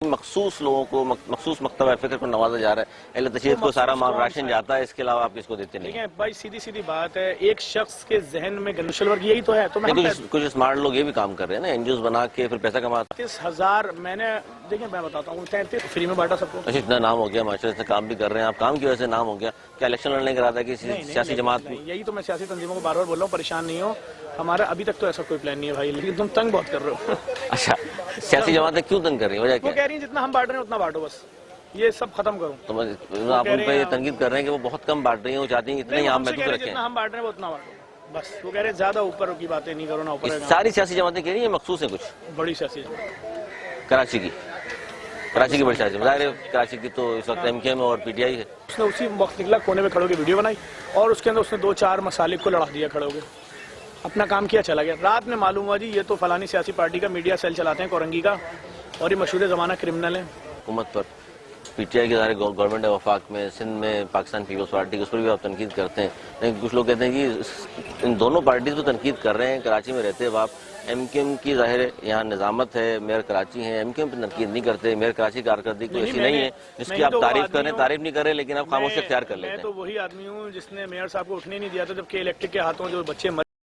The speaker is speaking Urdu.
مخصوص لوگوں کو مخصوص مکتبہ فکر کو نوازا جا رہا ہے. اہل تشیع کو سارا مال راشن جاتا ہے, اس کے علاوہ آپ کس کو دیتے نہیں. دیکھیں بھائی سیدھی بات ہے, ایک شخص کے ذہن میں گنشل ورگ یہی تو ہے. تو کچھ اسمارٹ لوگ یہ بھی کام کر رہے ہیں نا, NGOs بنا کے پھر پیسہ کماتے ہیں. 30,000 میں نے, دیکھیں میں بتاتا ہوں, 33 فری میں بانٹا سب کو. اچھا اتنا نام ہو گیا ماشاء اللہ, کام بھی کر رہے ہیں آپ, کام کی وجہ سے نام ہو گیا. کیا الیکشن لڑنے کا ارادہ ہے کسی سیاسی جماعت کو؟ یہی تو میں سیاسی تنظیموں کو بار بار بول رہا ہوں, پریشان نہیں ہو, ہمارا ابھی تک تو ایسا کوئی پلان نہیں ہے بھائی, لیکن تم تنگ بہت کر رہے ہو. اچھا سیاسی جماعتیں کیوں تنگ کر رہی ہیں, وجہ کیا؟ وہ کہہ رہی ہیں جتنا ہم بانٹ رہے ہیں اتنا بانٹو, بس یہ سب ختم کرو. تو آپ ان پہ یہ تنقید کر رہے ہیں کہ وہ بہت کم بانٹ رہی ہیں, وہ چاہتی ہیں اتنا ہی آپ محدود رکھیں. جتنا ہم بانٹ رہے ہیں وہ اتنا بانٹو, بس. وہ کہہ رہے ہیں زیادہ اوپر کی باتیں نہیں کرو, نہ اوپر. ساری سیاسی جماعتیں کہہ رہی ہیں مخصوص ہیں کچھ بڑی سیاسی جماعت کراچی کی بڑی سیاسی, ظاہر ہے کراچی کی تو اس وقت MKM اور PTI ہے. اس نے اسی وقت نکلا, کونے میں کھڑے ہو کے ویڈیو بنائی اور اس کے اندر اس نے 2-4 مسالک کو لڑا دیا, کھڑے ہو کے اپنا کام کیا, چلا گیا. رات میں معلوم ہوا جی یہ تو فلانی سیاسی پارٹی کا میڈیا سیل چلاتے ہیں کورنگی کا, اور یہ مشہور زمانہ کرمنل ہیں. حکومت پر PTI کے ظاہر گورنمنٹ ہے وفاق میں, سندھ میں پاکستان پیپلز پارٹی, اس پر بھی آپ تنقید کرتے ہیں. لیکن کچھ لوگ کہتے ہیں کہ ان دونوں پارٹیز کو تنقید کر رہے ہیں, کراچی میں رہتے ہیں آپ. MKM کی ظاہر یہاں نظامت ہے, میئر کراچی ہیں, MKM پہ تنقید نہیں کرتے. میئر کراچی کارکردگی کوئی ایسی نہیں ہے جس کی آپ تعریف کریں, تعریف نہیں کریں, لیکن آپ خاموشی اختیار کر لیتے ہیں. میں تو وہی آدمی ہوں جس نے میئر صاحب کو اٹھنے نہیں دیا تھا جبکہ الیکٹرک کے ہاتھوں جو بچے